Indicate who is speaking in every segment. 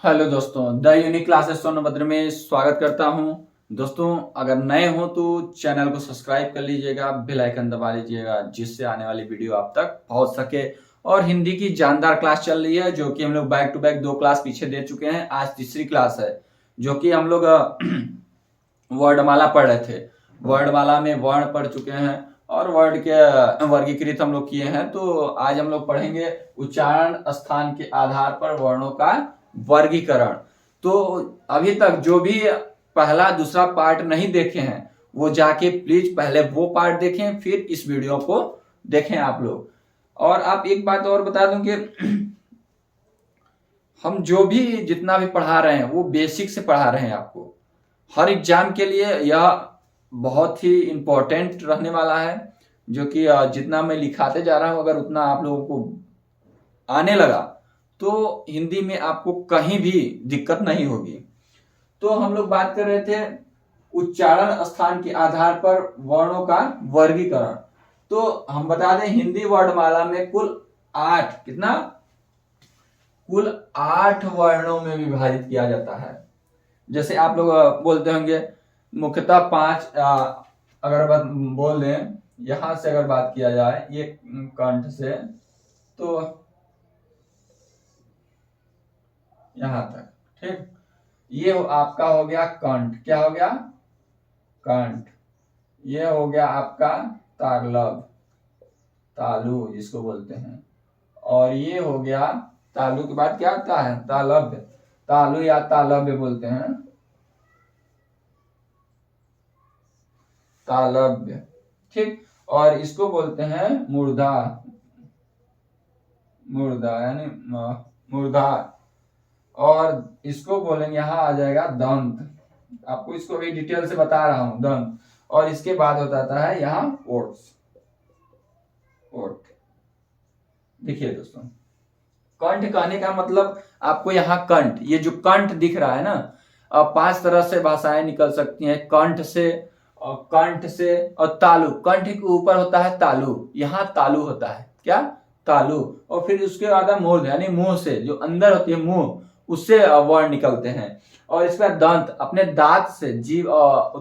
Speaker 1: Hello दोस्तों, the unique classes Sonbhadra में स्वागत करता हूं। दोस्तों, अगर नए हो तो चैनल को सब्सक्राइब कर लीजिएगा, बेल आइकन दबा लीजिएगा जिससे आने वाली वीडियो आप तक पहुंच सके। और हिंदी की जानदार क्लास चल रही है जो कि हम लोग बैक टू बैक 2 क्लास पीछे दे चुके हैं। आज तीसरी क्लास है जो कि हम लोग वर्णमाला पढ़ रहे थे। वर्णमाला में वर्ण पढ़ चुके हैं और वर्ड के वर्गीकृत हम लोग किए हैं। तो आज हम लोग पढ़ेंगे उच्चारण स्थान के आधार पर वर्णों का वर्गीकरण। तो अभी तक जो भी पहला दूसरा पार्ट नहीं देखे हैं वो जाके प्लीज पहले वो पार्ट देखें, फिर इस वीडियो को देखें आप लोग। और आप एक बात और बता दूं कि हम जो भी जितना भी पढ़ा रहे हैं वो बेसिक से पढ़ा रहे हैं आपको। हर एग्जाम के लिए यह बहुत ही इंपॉर्टेंट रहने वाला है, जो कि जितना मैं लिखाते जा रहा हूं अगर उतना आप लोगों को आने लगा तो हिंदी में आपको कहीं भी दिक्कत नहीं होगी। तो हम लोग बात कर रहे थे उच्चारण स्थान के आधार पर वर्णों का वर्गीकरण। तो हम बता दें हिंदी वर्णमाला में कुल 8 वर्णों में विभाजित किया जाता है। जैसे आप लोग बोलते होंगे मुख्यतः 5, अगर बात बोल दें यहां से अगर बात किया जाए ये कंठ से तो यहां तक, ठीक। ये आपका हो गया कंठ, क्या हो गया? कंठ। ये हो गया आपका तालव्य, तालु जिसको बोलते हैं। और ये हो गया तालु के बाद क्या आता है? तालव्य, तालु या तालव्य बोलते हैं, तालव्य, ठीक। और इसको बोलते हैं मूर्धा, मूर्धा यानी मूर्धा। और इसको बोलेंगे, यहां आ जाएगा दंत। आपको इसको भी डिटेल से बता रहा हूं, दंत। और इसके बाद होता है यहाँ ओट्स, ओट। देखिए दोस्तों, कंठ कहने का मतलब आपको यहाँ कंठ, ये जो कंठ दिख रहा है ना, 5 तरह से भाषाएं निकल सकती हैं कंठ से। और कंठ से और तालु, कंठ के ऊपर होता है तालु, यहाँ तालु होता है, क्या? तालु। और फिर उसके बाद मूर्ध यानी मुंह से, जो अंदर होती है मुंह, उससे वर्ण निकलते हैं। और इसके बाद दंत, अपने दांत से, जीभ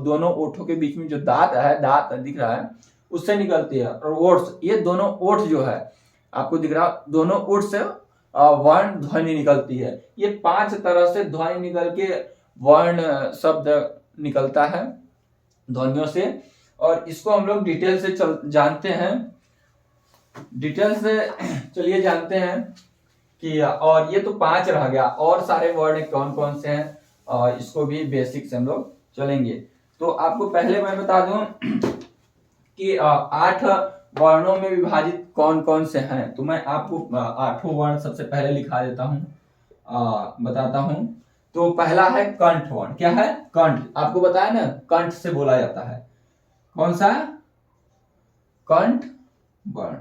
Speaker 1: दोनों ओठों के बीच में जो दांत है, दांत दिख रहा है, उससे निकलती है। और ओठ, ये दोनों ओठ जो है आपको दिख रहा, दोनों ओठ से वर्ण ध्वनि निकलती है। ये 5 तरह से ध्वनि निकल के वर्ण शब्द निकलता है ध्वनियों से। और इसको हम लोग डिटेल से जानते हैं, डिटेल से चलिए जानते हैं कि, और ये तो 5 रह गया, और सारे वर्ड कौन कौन से हैं और इसको भी बेसिक से हम लोग चलेंगे। तो आपको पहले मैं बता दूं कि 8 वर्णों में विभाजित कौन कौन से हैं। तो मैं आपको 8 वर्ण सबसे पहले लिखा देता हूं, बताता हूं। तो पहला है कंठ वर्ण। क्या है? कंठ। आपको बताया ना, कंठ से बोला जाता है। कौन सा? कंठ वर्ण,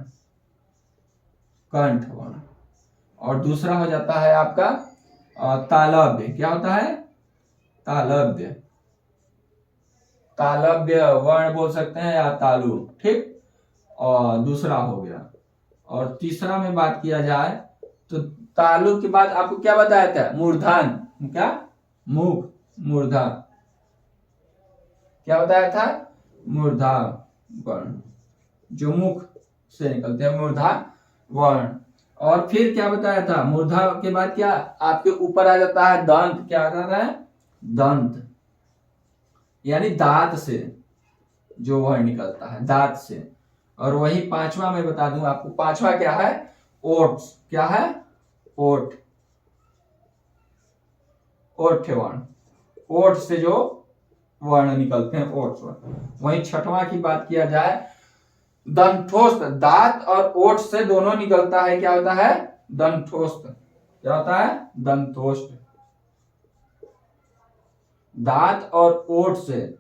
Speaker 1: कंठ वर्ण। और दूसरा हो जाता है आपका तालव्य। क्या होता है? तालव्य, तालव्य वर्ण बोल सकते हैं या तालु, ठीक। और दूसरा हो गया। और तीसरा में बात किया जाए तो तालु के बाद आपको क्या बताया था? मूर्धन। क्या? मुख, मूर्धा। क्या बताया था? मूर्धा वर्ण, जो मुख से निकलते हैं, मूर्धा वर्ण। और फिर क्या बताया था? मूर्धा के बाद क्या आपके ऊपर आ जाता है? दंत। क्या आ जाता है? दंत, यानी दांत से जो वर्ण निकलता है, दांत से। और वही 5वां मैं बता दूं आपको, 5वां क्या है? ओट्स। क्या है? ओठ, ओठ वर्ण, ओठ से जो वर्ण निकलते हैं, ओठ वर्ण। वही 6वां की बात किया जाए, दंतोष्ठ। दांत और ओठ से दोनों निकलता है, क्या होता है? दंतोष्ठ। क्या होता है? दंतोष्ठ। दांत और ओठ से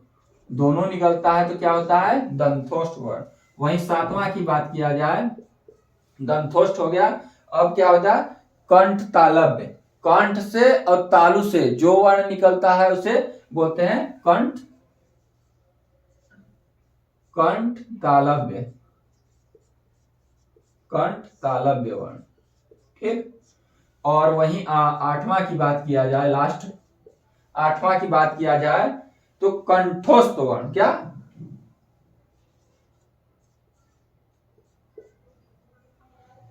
Speaker 1: दोनों निकलता है तो क्या होता है? दंतोष्ठ वर्ण। वहीं 7वां की बात किया जाए, दंतोष्ठ हो गया। अब क्या होता है? कंठ तालव्य। कंठ से और तालु से जो वर्ण निकलता है उसे बोलते हैं कंठ, कंठ तालव्य, कंठ तालव्य वर्ण, ठीक। और वहीं आठवां की बात किया जाए, लास्ट आठवां की बात किया जाए तो कंठस्थ वर्ण, क्या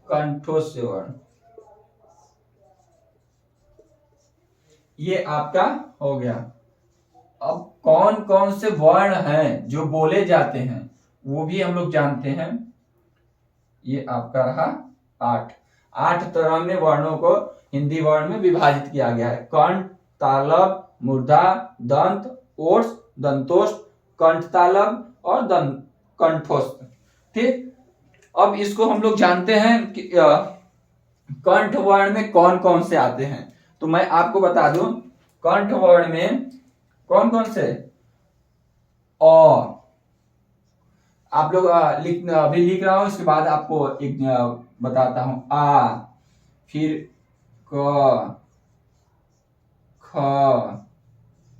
Speaker 1: कंठस्थ वर्ण, ये आपका हो गया। अब कौन कौन से वर्ण हैं जो बोले जाते हैं वो भी हम लोग जानते हैं। ये आपका रहा 8 8 तरह में वर्णों को हिंदी वर्ण में विभाजित किया गया है। कंठ, तालव्य, मूर्धा, दंत, ओष्ठ, दंतोष्ठ, कंठ तालव्य और कंठोष्ठ। ठीक, अब इसको हम लोग जानते हैं कि कंठ वर्ण में कौन कौन से आते हैं। तो मैं आपको बता दूं, कंठ वर्ण में कौन कौन से, आप लोग अभी लिख रहा हूं, इसके बाद आपको एक बताता हूं। आ, फिर क, ख,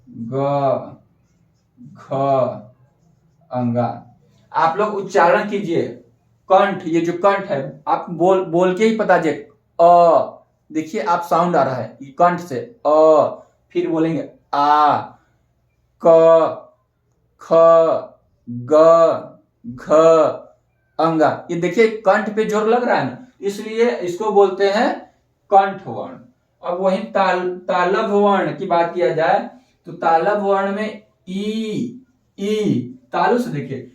Speaker 1: ग, घ, अंगा। आप लोग उच्चारण कीजिए। कंठ, ये जो कंठ है आप बोल के ही पता जे देखिए आप साउंड आ रहा है ये कंठ से फिर बोलेंगे आ, क, ख, ग, घ, अंगा। ये देखिए कंठ पे जोर लग रहा है ना, इसलिए इसको बोलते हैं कंठ वर्ण। अब वही तालव्य वर्ण की बात किया जाए तो तालव्य वर्ण में ई तालु से देखिए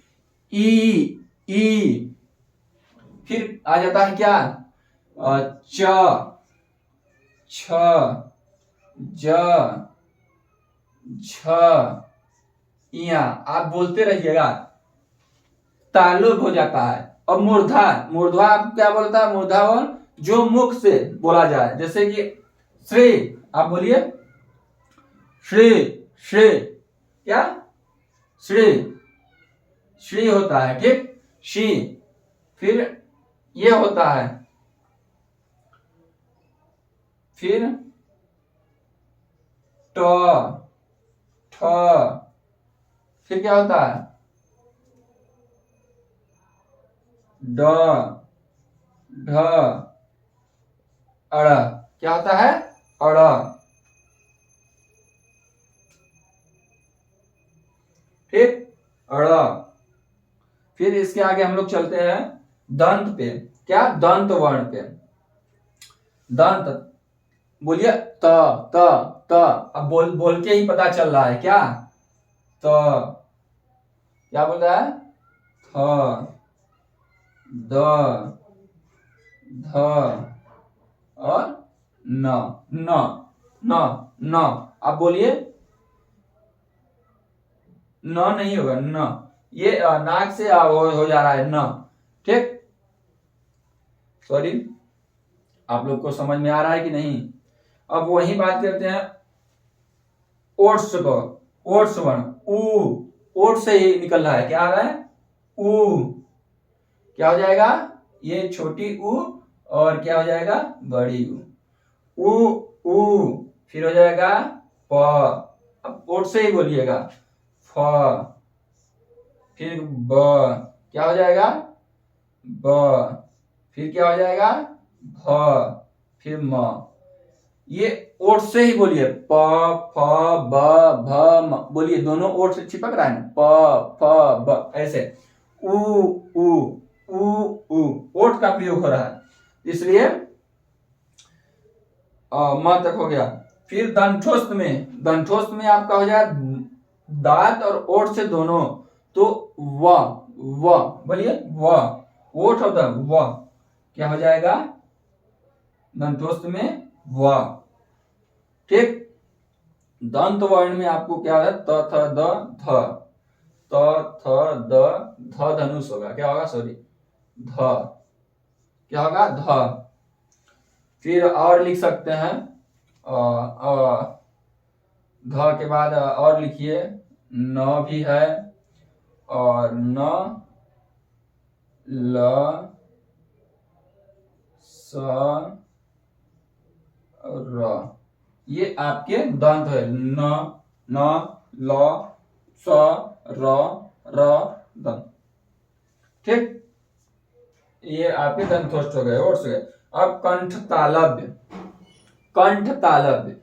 Speaker 1: ई, फिर आ जाता है क्या च, छ, ज, झ, इया। आप बोलते रहिएगा, तालुब हो जाता है। अब मूर्धा, मूर्धा आप क्या बोलता है, मूर्धा वर्ण जो मुख से बोला जाए, जैसे कि श्री, आप बोलिए श्री, श्री, क्या श्री, श्री होता है, ठीक, शी। फिर ये होता है, फिर ट, ठ, फिर क्या होता है ड, ढ, अड़, क्या होता है अड़। ठीक, अड़। फिर इसके आगे हम लोग चलते हैं दंत पे, क्या दंत वर्ण पे। दंत बोलिए त, अब बोल के ही पता चल रहा है क्या त, क्या बोल रहा है थ, द, ध और न। आप बोलिए न नहीं होगा न, ये नाक से हो जा रहा है न। ठीक, सॉरी, आप लोग को समझ में आ रहा है कि नहीं। अब वही बात करते हैं ओट्स को, ओट्स वर्ण ऊ, ओट से ही निकल रहा है, क्या आ रहा है ऊ, क्या हो जाएगा ये छोटी ऊ और क्या हो जाएगा बड़ी ऊ, फिर हो जाएगा प, अब ओट से ही बोलिएगा फ, फिर ब, क्या हो जाएगा ब, फिर क्या हो जाएगा भ, फिर म। ये ओट से ही बोलिए प, फ, ब, भ, म, बोलिए, दोनों ओट से चिपक रहा है ना, प, फ, ब, ऐसे ऊ, ओट का प्रयोग हो रहा है, इसलिए म तक हो गया। फिर दंठोस्त में आपका हो जाए दांत और ओठ से दोनों, तो व बोलिए व, ओठ और दंत व, क्या हो जाएगा दंठोस्त में व। ठीक, दंत वर्ण में आपको क्या है त, थ, द, ध, त, थ, द, ध धनुष होगा, क्या होगा सॉरी ध, क्या होगा ध। फिर और लिख सकते हैं ध के बाद और लिखिए न भी है, और न, ल, स, र, ये आपके दंत है। न, ल, स, र, दंत। ठीक, ये आपके दंतोष्ठ हो गए, ओट्स हो गए। अब कंठ तालव्य, कंठ तालव्य,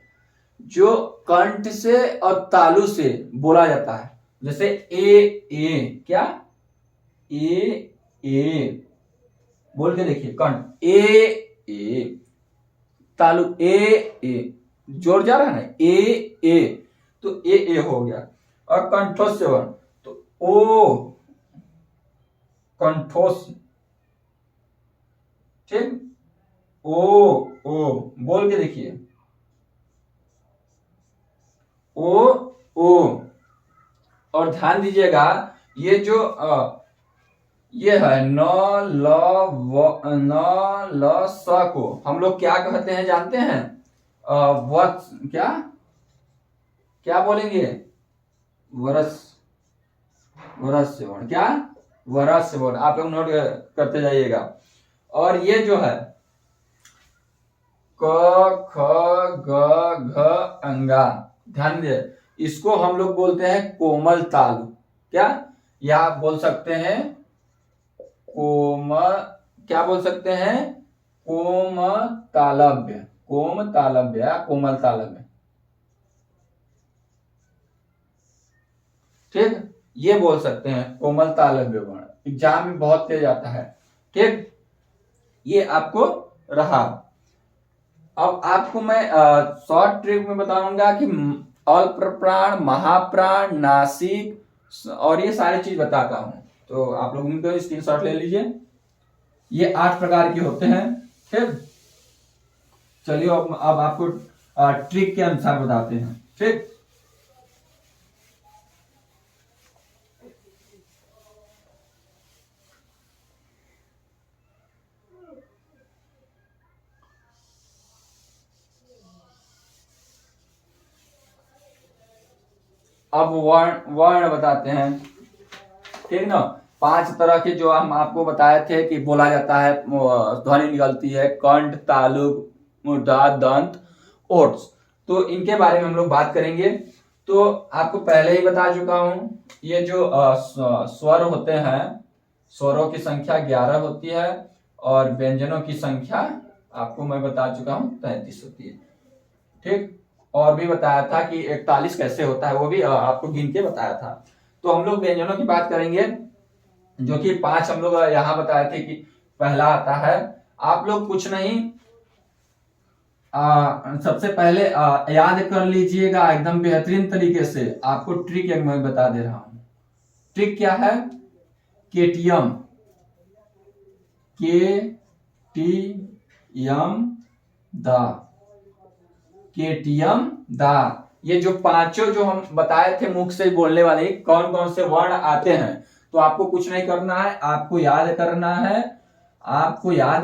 Speaker 1: जो कंठ से और तालु से बोला जाता है। जैसे ए, क्या ए बोल के देखिए, कंठ ए, तालु ए, जोर जा रहा है ना, ए, तो ए हो गया। और कंठों से वर्ण तो ओ, कंठोस, ठीक, ओ बोल के देखिए, ओ। और ध्यान दीजिएगा, ये जो ये है न ल स को हम लोग क्या कहते हैं जानते हैं? वत्स, क्या बोलेंगे? वरस से वर्ण, क्या वरस से वर्ण, आप लोग नोट करते जाइएगा। और ये जो है क ख ग घ अंगा, ध्यान दीजिए, इसको हम लोग बोलते हैं कोमल तालु, क्या, या आप बोल सकते हैं क्या बोल सकते हैं? कोम तालव्य, या कोमल तालव्य, ठीक, ये बोल सकते हैं कोमल तालव्य वर्ण। एग्जाम में बहुत तेज आता है, ठीक, ये आपको रहा। अब आपको मैं शॉर्ट ट्रिक में बताऊंगा कि अल्प प्राण, महाप्राण, नासिक और ये सारी चीज बताता हूं, तो आप लोग उनको स्क्रीनशॉट ले लीजिए। ये 8 प्रकार के होते हैं, ठीक। चलिए अब आपको ट्रिक के अनुसार बताते हैं, ठीक। अब वर्ण बताते हैं, ठीक ना। 5 तरह के जो हम आपको बताए थे कि बोला जाता है, ध्वनि निकलती है, कंठ, तालु, मूर्धा, दंत, ओट्स, तो इनके बारे में हम लोग बात करेंगे। तो आपको पहले ही बता चुका हूं, ये जो स्वर होते हैं, स्वरों की संख्या 11 होती है और व्यंजनों की संख्या आपको मैं बता चुका हूं 33 होती है, ठीक। और भी बताया था कि 41 कैसे होता है, वो भी आपको गिन के बताया था। तो हम लोग व्यंजनों की बात करेंगे, जो कि 5 हम लोग यहां बताए थे कि पहला आता है, आप लोग कुछ नहीं, सबसे पहले याद कर लीजिएगा एकदम बेहतरीन तरीके से। आपको ट्रिक एक मैं बता दे रहा हूं। ट्रिक क्या है? केटीएम, केटीएम दा, ये जो पांचों जो हम बताए थे मुख से बोलने वाले कौन कौन से वर्ण आते हैं, तो आपको कुछ नहीं करना है, आपको याद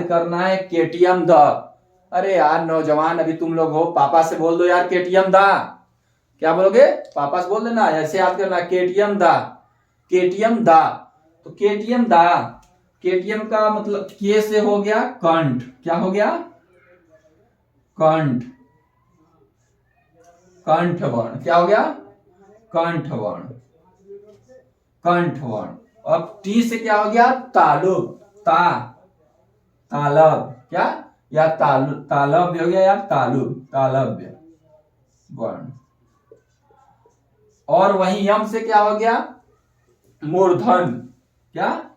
Speaker 1: करना है केटीएम द। अरे यार नौजवान, अभी तुम लोग हो, पापा से बोल दो यार केटीएम दा। क्या बोलोगे? पापा से बोल देना, ऐसे याद करना, केटीएम दा, तो केटीएम दा, केटीएम का मतलब के से हो गया कंठ, क्या हो गया? कंठ वर्ण, क्या हो गया? कंठ वर्ण। अब टी से क्या हो गया? तालुब, तालब, क्या, या तालव्य हो गया, या तालव्य वर्ण। और वहीं यम से क्या हो गया? मूर्धन, क्या?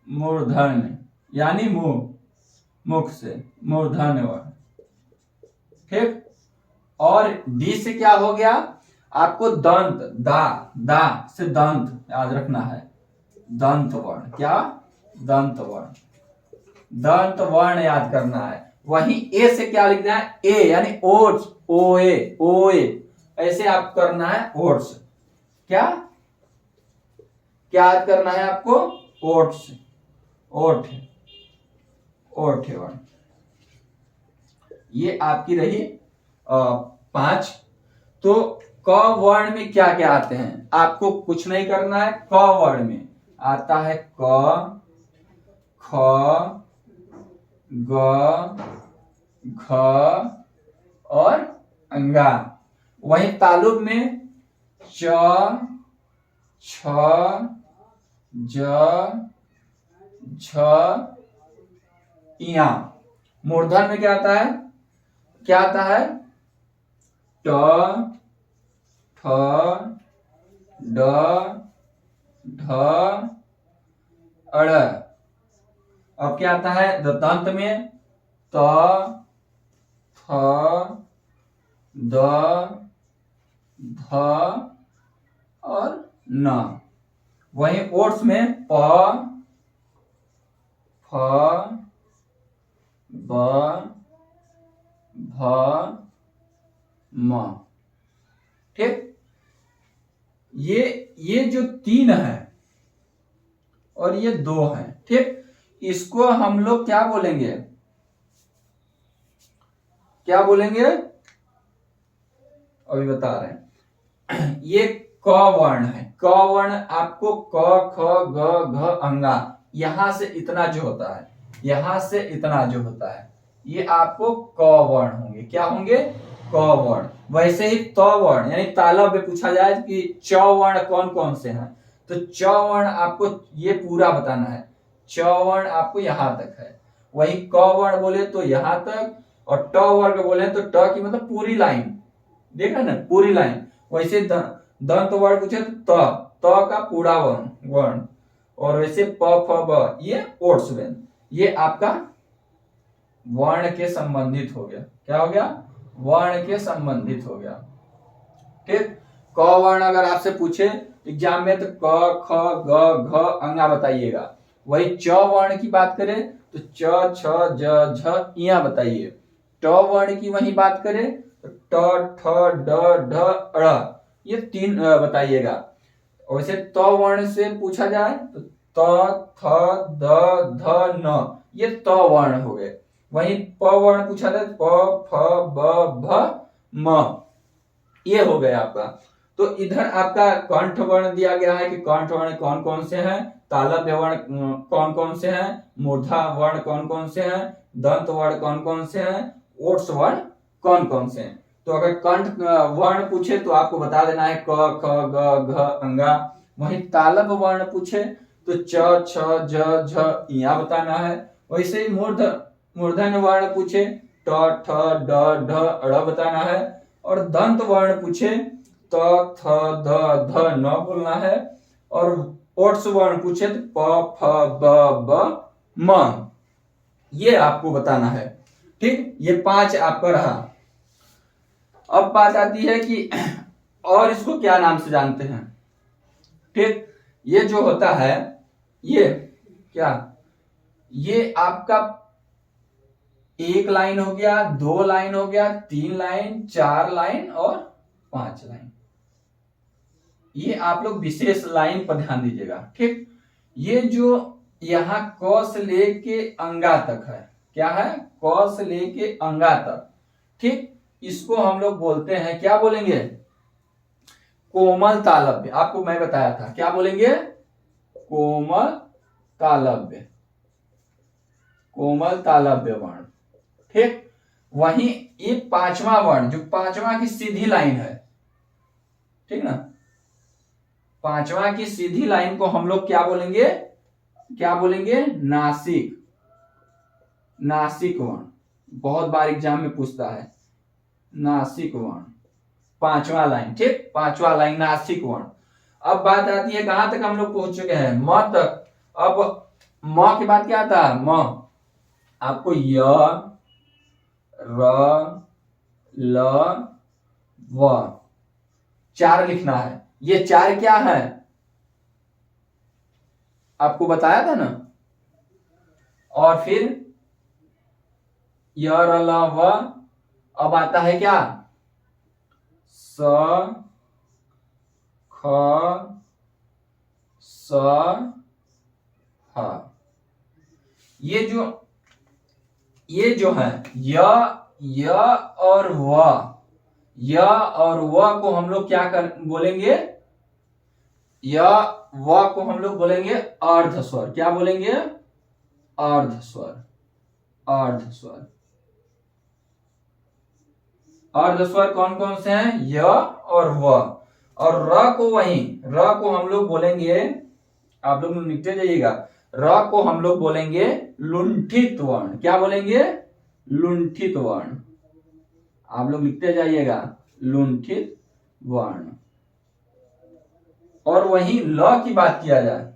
Speaker 1: मूर्धन, यानी मुख से मूर्धन वर्ण, ठीक। और डी से क्या हो गया? आपको दंत, दा से दंत याद रखना है, दंत वर्ण, क्या? दंत वर्ण याद करना है। वहीं ए से क्या लिखना है? ए यानी ओट्स, ओए, ऐसे आप करना है, ओट्स, क्या याद करना है आपको? ओट्स, ओठ वर्ण। ये आपकी रही 5। तो क वर्ण में क्या क्या आते हैं? आपको कुछ नहीं करना है। क वर्ण में आता है क, ख, ग, घ और अंगा। वहीं तालुब में च, छ, ज, झ, इया। मूर्धन में क्या आता है, क्या आता है, ट, ठ, ड, ढ, अड़। अब क्या आता है दंत में, त, थ, द, ध और न। वहीं ओट्स में प, फ, ब, भ, म। ठीक, ये जो 3 है और ये 2 है, ठीक, इसको हम लोग क्या बोलेंगे, क्या बोलेंगे, अभी बता रहे हैं। ये क वर्ण है, क वर्ण आपको क, ख, ग, घ, अंगा, यहां से इतना जो होता है, यहां से इतना जो होता है, ये आपको क वर्ण होंगे। क्या होंगे, क वर्ण। वैसे ही त वर्ण यानी तालब में पूछा जाए कि च वर्ण कौन कौन से हैं, तो च वर्ण आपको ये पूरा बताना है, च वर्ण आपको यहां तक है। वही क वर्ण बोले तो यहां तक, और ट वर्ग बोले तो ट की मतलब पूरी लाइन, देखा ना, पूरी लाइन। वैसे दंत वर्ण पूछे तो त का पूरा वर्ण, और वैसे प, फ, ब ये ओट्स व्यंजन, ये आपका वर्ण के संबंधित हो गया। क्या हो गया, वर्ण के संबंधित हो गया। ठीक, क वर्ण अगर आपसे पूछे एग्जाम में तो क, ख, ग, घ, अंगा बताइएगा। वही च वर्ण की बात करें तो च, छ, ज, झ, इया बताइए। ट वर्ण की वही बात करें तो ट, ठ, ड, ढ, ड़, ये 3 बताइएगा। वैसे त वर्ण से पूछा जाए तो त, थ, द, ध, न, ये त वर्ण हो गए। वहीं प वर्ण पूछा जाए प, फ, ब, भ, म, ये हो गया आपका। तो इधर आपका कंठ वर्ण दिया गया है कि कंठ वर्ण कौन कौन से हैं, तालव्य वर्ण कौन कौन से हैं, मूर्धा वर्ण कौन कौन से हैं, दंत वर्ण कौन कौन से हैं, ओट्स वर्ण कौन कौन से हैं। तो अगर कंठ वर्ण पूछे तो आपको बता देना है क, ख, ग, घ, अंगा। वहीं तालब वर्ण पूछे तो च, छ, ज, झ, इया बताना है। वैसे ही मूर्धन वर्ण पूछे ट, ठ, ड, ढ, अड़ बताना है। और दंत वर्ण पूछे त, थ, द, ध, न बोलना है। और ओट्स वर्ण पूछे तो प, फ, ब, म, ये आपको बताना है। ठीक, ये 5 आपका रहा। अब बात आती है कि और इसको क्या नाम से जानते हैं। ठीक, ये जो होता है, ये क्या, ये आपका 1 लाइन हो गया, 2 लाइन हो गया, 3 लाइन, 4 लाइन और 5 लाइन। ये आप लोग विशेष लाइन पर ध्यान दीजिएगा। ठीक, ये जो यहां क से लेके अंगा तक है, क्या है, क से लेके अंगा तक। ठीक, इसको हम लोग बोलते हैं, क्या बोलेंगे, कोमल तालव्य। आपको मैं बताया था, क्या बोलेंगे, कोमल तालव्य, कोमल तालव्य वर्ण। ठीक, वहीं ये 5वां वर्ण, जो 5वां की सीधी लाइन है, ठीक ना, 5वां की सीधी लाइन को हम लोग क्या बोलेंगे, क्या बोलेंगे, नासिक, नासिक वर्ण। बहुत बार एग्जाम में पूछता है नासिक वर्ण, 5वां लाइन। ठीक, 5वां लाइन नासिक वर्ण। अब बात आती है कहां तक हम लोग पहुंच चुके हैं, म तक। अब म के बाद क्या आता है, म, आपको य, र, ल, व 4 लिखना है। ये 4 क्या है, आपको बताया था ना। और फिर य, र, ल, व। अब आता है क्या, स, ख, स, ह। ये जो है य और व, य और व को हम लोग क्या बोलेंगे, य व को हम लोग बोलेंगे अर्ध स्वर। क्या बोलेंगे, अर्ध स्वर, अर्ध स्वर। अर्ध स्वर कौन कौन से हैं, य और व। और र को हम लोग बोलेंगे, आप लोग लिखते जाइएगा, र को हम लोग बोलेंगे लुंठित वर्ण। क्या बोलेंगे, लुंठित वर्ण, आप लोग लिखते जाइएगा लुंठित वर्ण। और वहीं ल की बात किया जाए,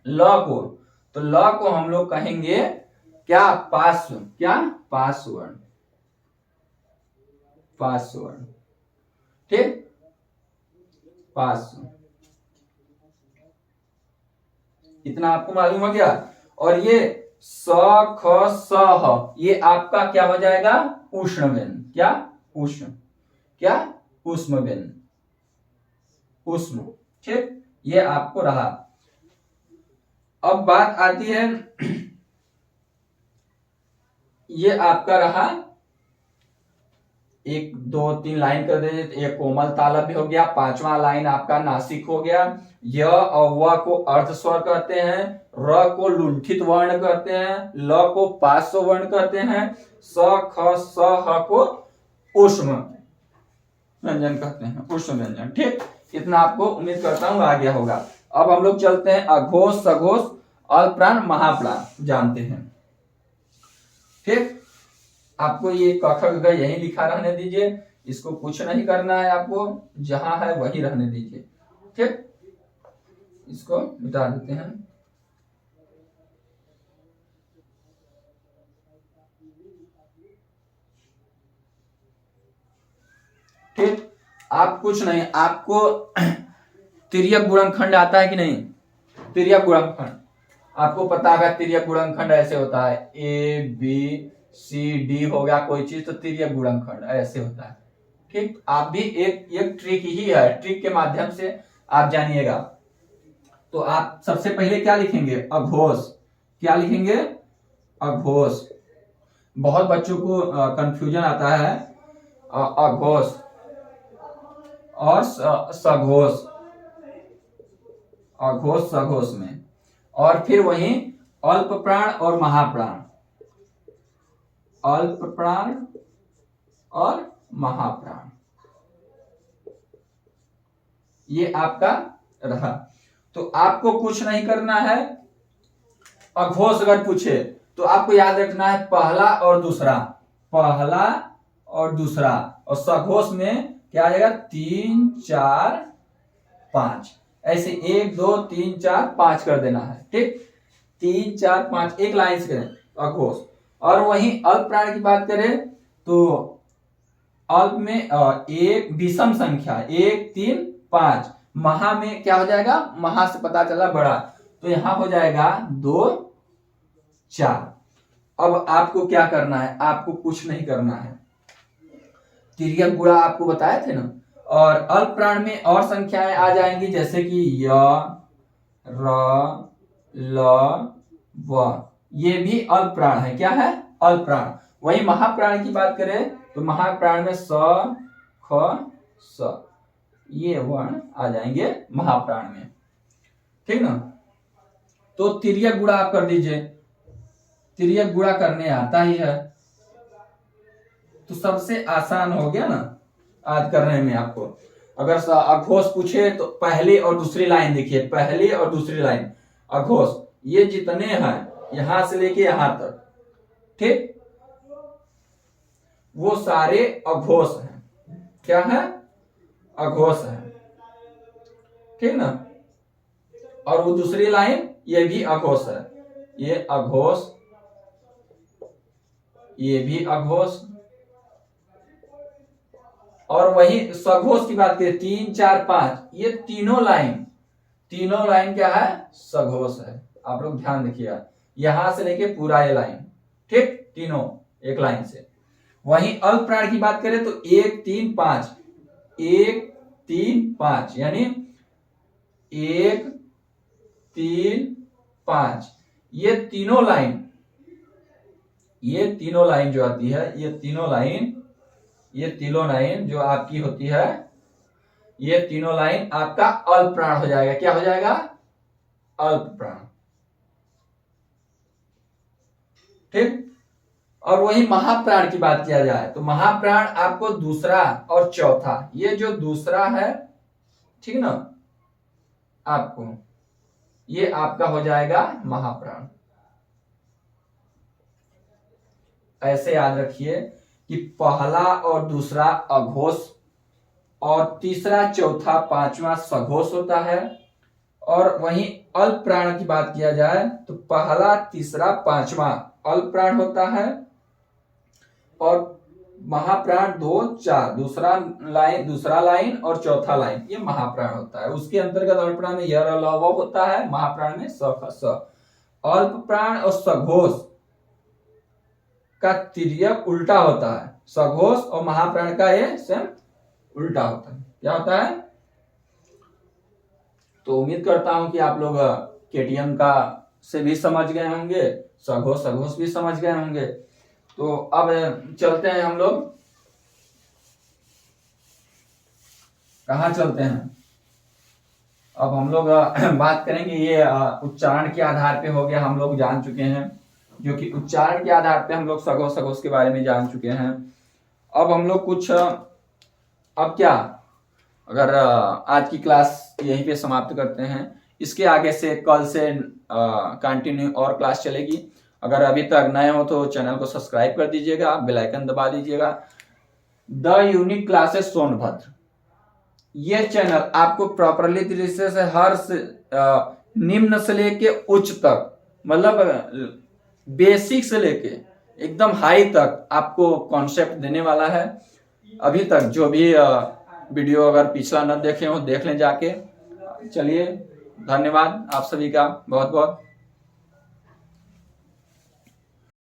Speaker 1: ल को, तो ल को हम लोग कहेंगे क्या, पार्श्व, क्या, पार्श्व वर्ण, पार्श्व वर्ण, ठीक, पार्श्व। इतना आपको मालूम हो गया। और ये स ख स ह, ये आपका क्या हो जाएगा, उष्ण व्यंजन, क्या, उष्ण, क्या, उष्ण व्यंजन, उष्ण, ठीक, ये आपको रहा। अब बात आती है, ये आपका रहा, एक दो तीन लाइन कर दे, एक कोमल तालव्य भी हो गया, पांचवा लाइन आपका नासिक हो गया। य और व को अर्ध स्वर कहते हैं, र को लुंठित वर्ण कहते हैं, ल को पार्श्व वर्ण कहते हैं, स ख स ह को ऊष्म व्यंजन कहते हैं, ऊष्म व्यंजन, ठीक। इतना आपको उम्मीद करता हूं आ गया होगा। अब हम लोग चलते हैं अघोष, सघोष, अल्पप्राण, महाप्राण जानते हैं, ठीक। आपको ये क ख ग यही लिखा रहने दीजिए, इसको कुछ नहीं करना है आपको, जहां है वही रहने दीजिए, ठीक। इसको मिटा देते हैं। ठीक, आप कुछ नहीं, आपको तिर्यक गुणनखंड आता है कि नहीं, तिर्यक गुणनखंड आपको पता है, तिर्यक गुणनखंड ऐसे होता है, ए बी सी डी हो गया कोई चीज, तो तिर्यक गुणनखंड ऐसे होता है, ठीक। आप भी एक एक ट्रिक ही है, ट्रिक के माध्यम से आप जानिएगा। तो आप सबसे पहले क्या लिखेंगे, अघोष, क्या लिखेंगे, अघोष। बहुत बच्चों को कंफ्यूजन आता है अघोष और सघोष, अघोष सघोष में। और फिर वहीं अल्प प्राण और महाप्राण, अल्प प्राण और महाप्राण, ये आपका रहा। तो आपको कुछ नहीं करना है। अघोष अगर पूछे तो आपको याद रखना है पहला और दूसरा, पहला और दूसरा। और सघोष में क्या आ जाएगा, 3 4 5, ऐसे 1 2 3 4 5 कर देना है, ठीक। 3 4 5 एक लाइन से करें अघोष। और वहीं अल्प प्राण की बात करें तो अल्प में एक विषम संख्या 1 3 5, महा में क्या हो जाएगा, महा से पता चला बड़ा, तो यहां हो जाएगा 2 4। अब आपको क्या करना है, आपको कुछ नहीं करना है, तिर्यक गुणा आपको बताए थे ना। और अल्प प्राण में और संख्याएं आ जाएंगी, जैसे कि य र ल व, ये भी अल्प प्राण है, क्या है, अल्प प्राण। वही महाप्राण की बात करें तो महाप्राण में स ख स, ये वर्ण आ जाएंगे महाप्राण में, ठीक ना। तो तिर्यक गुणा आप कर दीजिए, तिर्यक गुणा करने आता ही है, तो सबसे आसान हो गया ना आज करने में आपको। अगर अघोष पूछे तो पहली और दूसरी लाइन देखिए, पहली और दूसरी लाइन अघोष, ये जितने हैं यहां से लेके यहां तक, ठीक, वो सारे अघोष हैं, क्या है, अघोष है, ठीक ना। और वो दूसरी लाइन ये भी अघोष है, ये अघोष, ये भी अघोष। और वही सघोष की बात करें 3 4 5, ये तीनों लाइन क्या है, सघोष है। आप लोग ध्यान रखिएगा, यहां से लेके पूरा ये लाइन, ठीक, तीनों एक लाइन से। वहीं अल्प प्राण की बात करें तो 1 3 5, 1 3 5, यानी 1 3 5, ये तीनों लाइन जो आती है, ये तीनों लाइन जो आपकी होती है, ये तीनों लाइन आपका अल्प प्राण हो जाएगा, क्या हो जाएगा, अल्प प्राण, ठीक। और वही महाप्राण की बात किया जाए तो महाप्राण आपको दूसरा और चौथा, ये जो दूसरा है, ठीक ना, आपको ये आपका हो जाएगा महाप्राण। ऐसे याद रखिए कि पहला और दूसरा अघोष और तीसरा चौथा पांचवा सघोष होता है। और वहीं अल्प प्राण की बात किया जाए तो पहला तीसरा पांचवा अल्प प्राण होता है और महाप्राण 2 4 दूसरा लाइन और चौथा लाइन ये महाप्राण होता है। उसके अंतर्गत अल्प प्राण में यर और लव होता है, महाप्राण में स ख स। अल्प प्राण और सघोष का तिर्यक उल्टा होता है, सघोष और महाप्राण का ये सेम उल्टा होता है। क्या होता है? तो उम्मीद करता हूं कि आप लोग केटीएम का से भी समझ गए होंगे, सघोष भी समझ गए होंगे। तो अब चलते हैं हम लोग, कहाँ चलते हैं? अब हम लोग बात करेंगे, ये उच्चारण के आधार पे हो गया, हम लोग जान चुके हैं, जो कि उच्चारण के आधार पे हम लोग सघोष के बारे में जान चुके हैं। अब हम लोग कुछ अब क्या, अगर आज की क्लास यहीं पे समाप्त करते हैं। इसके आगे से कल से कंटिन्यू और क्लास चलेगी। अगर अभी तक नए हो तो चैनल को सब्सक्राइब कर दीजिएगा, बेल आइकन दबा दीजिएगा। द यूनिक क्लासेस सोनभद्र, ये चैनल आपको प्रॉपरली तरीके से हर निम्न से लेके उच्च तक, मतलब बेसिक से लेके एकदम हाई तक आपको कॉन्सेप्ट देने वाला है। अभी तक जो भी वीडियो अगर पिछला न देखे हो देख लें जाके। चलिए, धन्यवाद आप सभी का बहुत बहुत।